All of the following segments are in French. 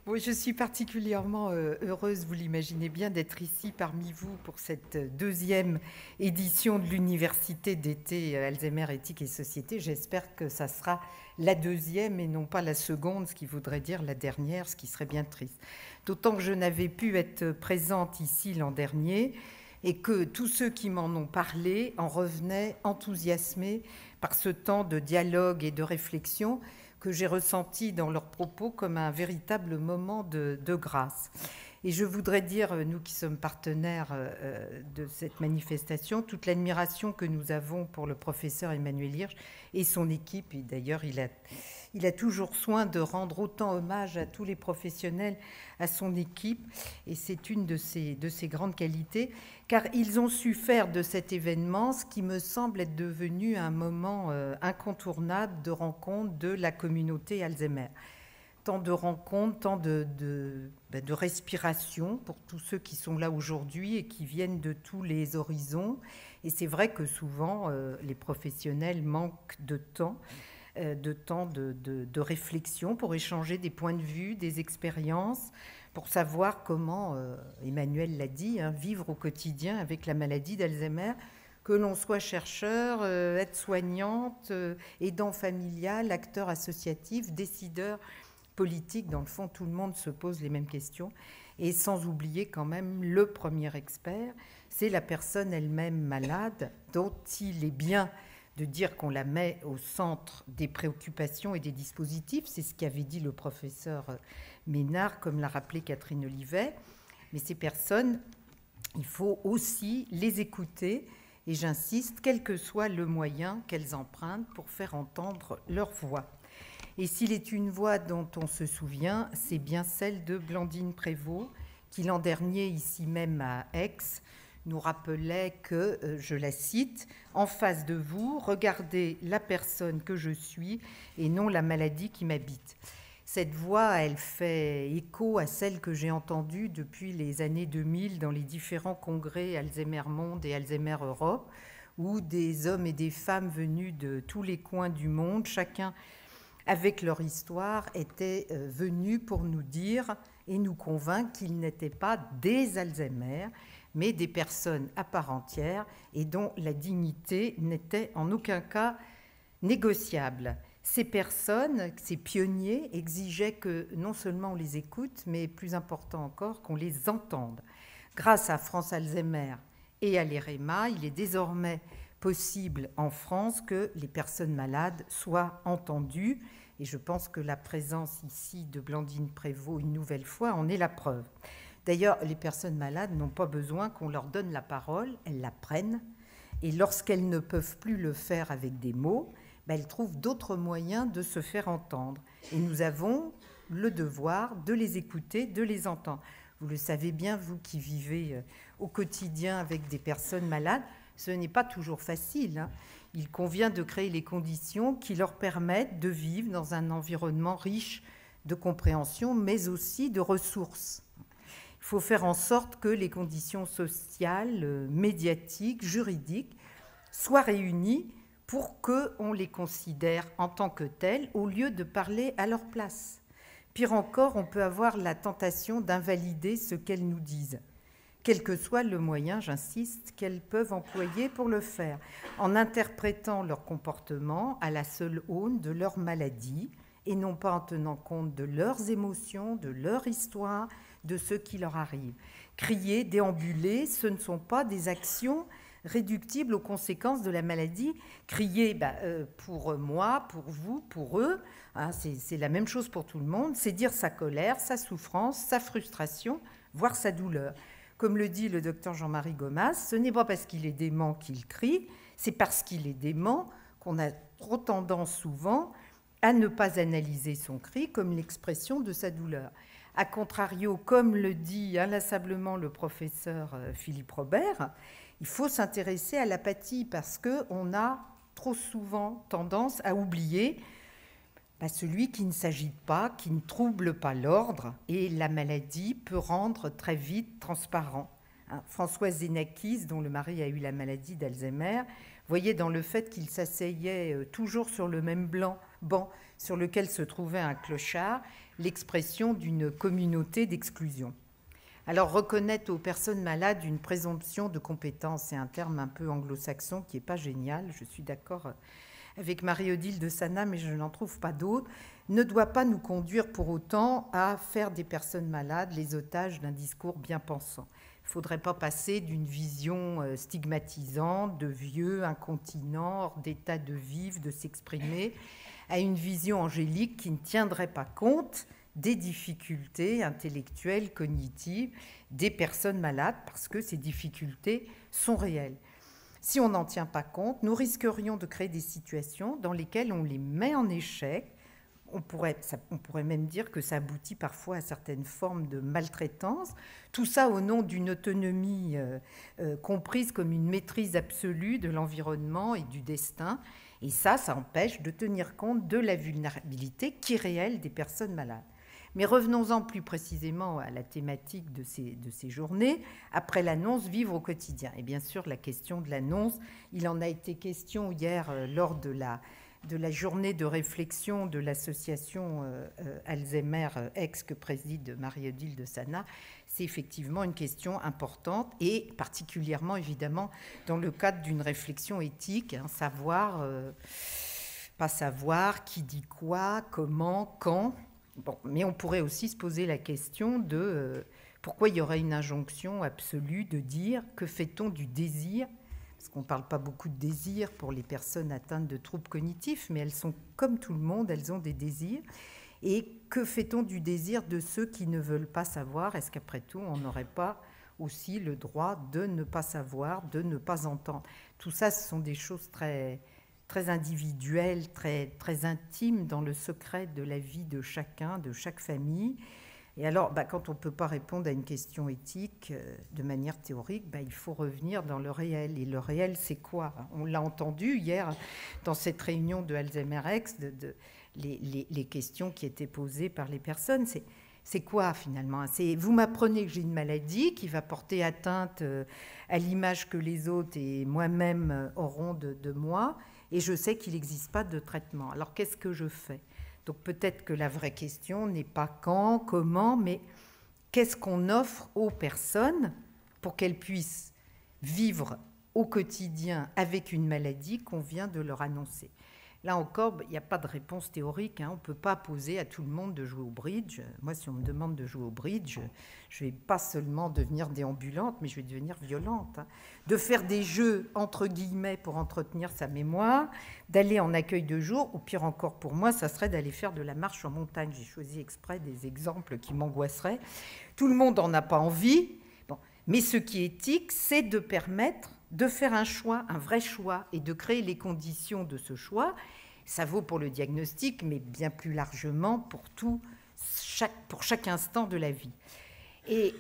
Bon, je suis particulièrement heureuse, vous l'imaginez bien, d'être ici parmi vous pour cette deuxième édition de l'Université d'été Alzheimer, éthique et société. J'espère que ça sera la deuxième et non pas la seconde, ce qui voudrait dire la dernière, ce qui serait bien triste. D'autant que je n'avais pu être présente ici l'an dernier et que tous ceux qui m'en ont parlé en revenaient enthousiasmés par ce temps de dialogue et de réflexion que j'ai ressenti dans leurs propos comme un véritable moment de grâce. Et je voudrais dire, nous qui sommes partenaires de cette manifestation, toute l'admiration que nous avons pour le professeur Emmanuel Hirsch et son équipe. Et d'ailleurs, il a toujours soin de rendre autant hommage à tous les professionnels, à son équipe. Et c'est une de ses grandes qualités, car ils ont su faire de cet événement ce qui me semble être devenu un moment incontournable de rencontre de la communauté Alzheimer. Tant de rencontres, tant de respiration pour tous ceux qui sont là aujourd'hui et qui viennent de tous les horizons. Et c'est vrai que souvent, les professionnels manquent de temps de réflexion pour échanger des points de vue, des expériences, pour savoir comment, Emmanuel l'a dit, vivre au quotidien avec la maladie d'Alzheimer, que l'on soit chercheur, aide-soignante, aidant familial, acteur associatif, décideur politique. Dans le fond, tout le monde se pose les mêmes questions. Et sans oublier quand même le premier expert, c'est la personne elle-même malade, dont il est bien de dire qu'on la met au centre des préoccupations et des dispositifs. C'est ce qu'avait dit le professeur Ménard, comme l'a rappelé Catherine Olivet. Mais ces personnes, il faut aussi les écouter, et j'insiste, quel que soit le moyen qu'elles empruntent pour faire entendre leur voix. Et s'il est une voix dont on se souvient, c'est bien celle de Blandine Prévost, qui l'an dernier, ici même à Aix, nous rappelait que, je la cite, « En face de vous, regardez la personne que je suis et non la maladie qui m'habite ». Cette voix, elle fait écho à celle que j'ai entendue depuis les années 2000 dans les différents congrès Alzheimer Monde et Alzheimer Europe, où des hommes et des femmes venus de tous les coins du monde, chacun avec leur histoire, étaient venus pour nous dire et nous convaincre qu'ils n'étaient pas des Alzheimer, mais des personnes à part entière et dont la dignité n'était en aucun cas négociable. Ces personnes, ces pionniers, exigeaient que non seulement on les écoute, mais plus important encore, qu'on les entende. Grâce à France Alzheimer et à l'EREMA, il est désormais possible en France que les personnes malades soient entendues. Et je pense que la présence ici de Blandine Prévost, une nouvelle fois, en est la preuve. D'ailleurs, les personnes malades n'ont pas besoin qu'on leur donne la parole, elles la prennent. Et lorsqu'elles ne peuvent plus le faire avec des mots, elles trouvent d'autres moyens de se faire entendre. Et nous avons le devoir de les écouter, de les entendre. Vous le savez bien, vous qui vivez au quotidien avec des personnes malades, ce n'est pas toujours facile. Il convient de créer les conditions qui leur permettent de vivre dans un environnement riche de compréhension, mais aussi de ressources. Il faut faire en sorte que les conditions sociales, médiatiques, juridiques soient réunies pour qu'on les considère en tant que telles, au lieu de parler à leur place. Pire encore, on peut avoir la tentation d'invalider ce qu'elles nous disent, quel que soit le moyen, j'insiste, qu'elles peuvent employer pour le faire, en interprétant leur comportement à la seule aune de leur maladie, et non pas en tenant compte de leurs émotions, de leur histoire, de ce qui leur arrive. Crier, déambuler, ce ne sont pas des actions réductibles aux conséquences de la maladie. Crier pour moi, pour vous, pour eux, c'est la même chose pour tout le monde, c'est dire sa colère, sa souffrance, sa frustration, voire sa douleur. Comme le dit le docteur Jean-Marie Gomas, ce n'est pas parce qu'il est dément qu'il crie, c'est parce qu'il est dément qu'on a trop tendance souvent à ne pas analyser son cri comme l'expression de sa douleur. A contrario, comme le dit inlassablement le professeur Philippe Robert, il faut s'intéresser à l'apathie parce qu'on a trop souvent tendance à oublier celui qui ne s'agite pas, qui ne trouble pas l'ordre, et la maladie peut rendre très vite transparent. Françoise Zénakis, dont le mari a eu la maladie d'Alzheimer, voyait dans le fait qu'il s'asseyait toujours sur le même banc sur lequel se trouvait un clochard, l'expression d'une communauté d'exclusion. Alors, reconnaître aux personnes malades une présomption de compétence, c'est un terme un peu anglo-saxon qui n'est pas génial, je suis d'accord avec Marie-Odile de Sana, mais je n'en trouve pas d'autres, ne doit pas nous conduire pour autant à faire des personnes malades les otages d'un discours bien pensant. Il ne faudrait pas passer d'une vision stigmatisante, de vieux, incontinents, hors d'état de vivre, de s'exprimer, à une vision angélique qui ne tiendrait pas compte des difficultés intellectuelles, cognitives des personnes malades, parce que ces difficultés sont réelles. Si on n'en tient pas compte, nous risquerions de créer des situations dans lesquelles on les met en échec. On pourrait même dire que ça aboutit parfois à certaines formes de maltraitance. Tout ça au nom d'une autonomie comprise comme une maîtrise absolue de l'environnement et du destin. Et ça empêche de tenir compte de la vulnérabilité qui est réelle des personnes malades. Mais revenons-en plus précisément à la thématique de ces journées. Après l'annonce, vivre au quotidien. Et bien sûr, la question de l'annonce, il en a été question hier lors de la journée de réflexion de l'association Alzheimer Ex que préside Marie-Odile de Sana. C'est effectivement une question importante et particulièrement évidemment dans le cadre d'une réflexion éthique, savoir, pas savoir, qui dit quoi, comment, quand. Bon, mais on pourrait aussi se poser la question de pourquoi il y aurait une injonction absolue de dire que fait-on du désir, parce qu'on ne parle pas beaucoup de désir pour les personnes atteintes de troubles cognitifs, mais elles sont comme tout le monde, elles ont des désirs. Et que fait-on du désir de ceux qui ne veulent pas savoir? Est-ce qu'après tout, on n'aurait pas aussi le droit de ne pas savoir, de ne pas entendre? Tout ça, ce sont des choses très individuelles, très intimes dans le secret de la vie de chacun, de chaque famille. Et alors, quand on ne peut pas répondre à une question éthique de manière théorique, il faut revenir dans le réel. Et le réel, c'est quoi? On l'a entendu hier dans cette réunion de Alzheimer Ex, les questions qui étaient posées par les personnes. C'est quoi finalement? Vous m'apprenez que j'ai une maladie qui va porter atteinte à l'image que les autres et moi-même auront de moi, et je sais qu'il n'existe pas de traitement. Alors qu'est-ce que je fais? Donc peut-être que la vraie question n'est pas quand, comment, mais qu'est-ce qu'on offre aux personnes pour qu'elles puissent vivre au quotidien avec une maladie qu'on vient de leur annoncer. Là encore, il n'y a pas de réponse théorique. On ne peut pas poser à tout le monde de jouer au bridge. Moi, si on me demande de jouer au bridge, je ne vais pas seulement devenir déambulante, mais je vais devenir violente. De faire des jeux, entre guillemets, pour entretenir sa mémoire, d'aller en accueil de jour, ou pire encore pour moi, ça serait d'aller faire de la marche en montagne. J'ai choisi exprès des exemples qui m'angoisseraient. Tout le monde n'en a pas envie. Bon. Mais ce qui est éthique, c'est de permettre de faire un choix, un vrai choix, et de créer les conditions de ce choix. Ça vaut pour le diagnostic, mais bien plus largement pour chaque instant de la vie. Et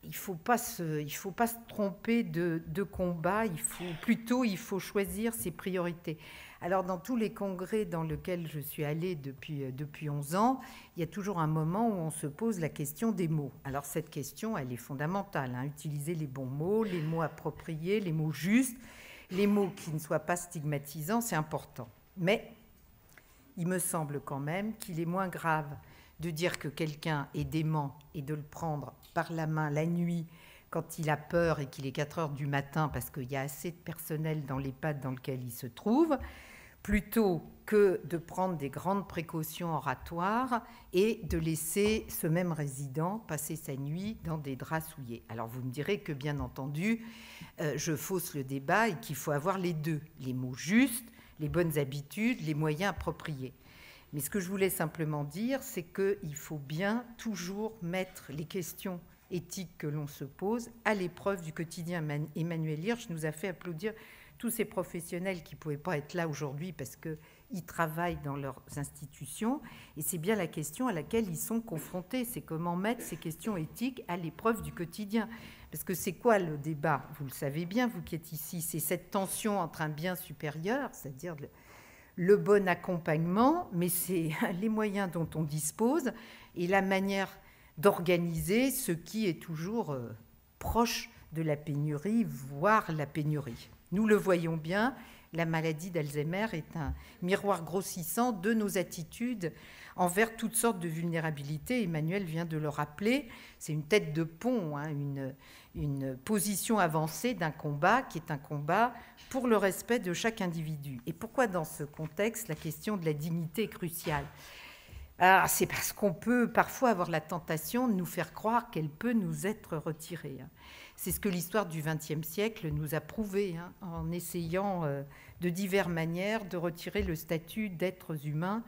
il ne faut pas se tromper de combat, il faut choisir ses priorités. Alors, dans tous les congrès dans lesquels je suis allée depuis 11 ans, il y a toujours un moment où on se pose la question des mots. Alors, cette question, elle est fondamentale. Utiliser les bons mots, les mots appropriés, les mots justes, les mots qui ne soient pas stigmatisants, c'est important. Mais il me semble quand même qu'il est moins grave de dire que quelqu'un est dément et de le prendre par la main la nuit quand il a peur et qu'il est 4 heures du matin parce qu'il y a assez de personnel dans l'EHPAD dans lequel il se trouve, plutôt que de prendre des grandes précautions oratoires et de laisser ce même résident passer sa nuit dans des draps souillés. Alors vous me direz que, bien entendu, je fausse le débat et qu'il faut avoir les deux, les mots justes, les bonnes habitudes, les moyens appropriés. Mais ce que je voulais simplement dire, c'est qu'il faut bien toujours mettre les questions éthiques que l'on se pose à l'épreuve du quotidien. Emmanuel Hirsch nous a fait applaudir tous ces professionnels qui ne pouvaient pas être là aujourd'hui parce qu'ils travaillent dans leurs institutions. Et c'est bien la question à laquelle ils sont confrontés. C'est comment mettre ces questions éthiques à l'épreuve du quotidien. Parce que c'est quoi le débat? Vous le savez bien, vous qui êtes ici. C'est cette tension entre un bien supérieur, c'est-à-dire le bon accompagnement, mais c'est les moyens dont on dispose et la manière d'organiser ce qui est toujours proche de la pénurie, voire la pénurie. Nous le voyons bien, la maladie d'Alzheimer est un miroir grossissant de nos attitudes envers toutes sortes de vulnérabilités. Emmanuel vient de le rappeler, c'est une tête de pont, hein, une position avancée d'un combat qui est un combat pour le respect de chaque individu. Et pourquoi dans ce contexte la question de la dignité est cruciale ? C'est parce qu'on peut parfois avoir la tentation de nous faire croire qu'elle peut nous être retirée. C'est ce que l'histoire du XXe siècle nous a prouvé, en essayant de diverses manières de retirer le statut d'êtres humains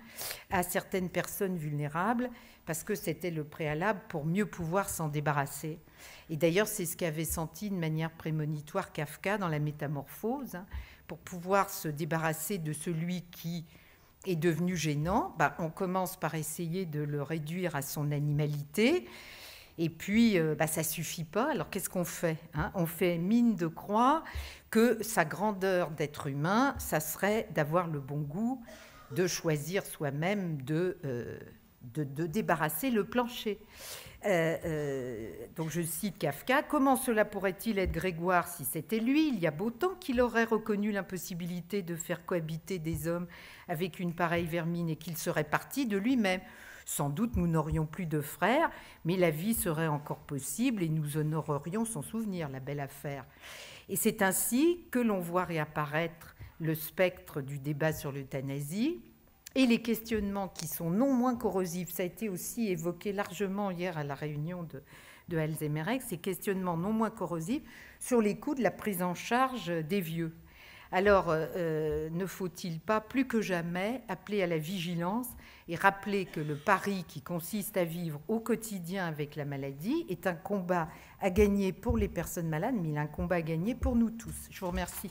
à certaines personnes vulnérables, parce que c'était le préalable pour mieux pouvoir s'en débarrasser. Et d'ailleurs, c'est ce qu'avait senti de manière prémonitoire Kafka dans La Métamorphose, pour pouvoir se débarrasser de celui qui est devenu gênant. On commence par essayer de le réduire à son animalité, et puis ça suffit pas. Alors qu'est-ce qu'on fait, On fait mine de croire que sa grandeur d'être humain, ça serait d'avoir le bon goût de choisir soi-même de débarrasser le plancher. Donc je cite Kafka, « Comment cela pourrait-il être Grégoire si c'était lui ? Il y a beau temps qu'il aurait reconnu l'impossibilité de faire cohabiter des hommes avec une pareille vermine et qu'il serait parti de lui-même. Sans doute nous n'aurions plus de frères, mais la vie serait encore possible et nous honorerions son souvenir, la belle affaire. » Et c'est ainsi que l'on voit réapparaître le spectre du débat sur l'euthanasie, et les questionnements qui sont non moins corrosifs, ça a été aussi évoqué largement hier à la réunion de Alzheimer, ces questionnements non moins corrosifs sur les coûts de la prise en charge des vieux. Alors, ne faut-il pas plus que jamais appeler à la vigilance et rappeler que le pari qui consiste à vivre au quotidien avec la maladie est un combat à gagner pour les personnes malades, mais il est un combat à gagner pour nous tous. Je vous remercie.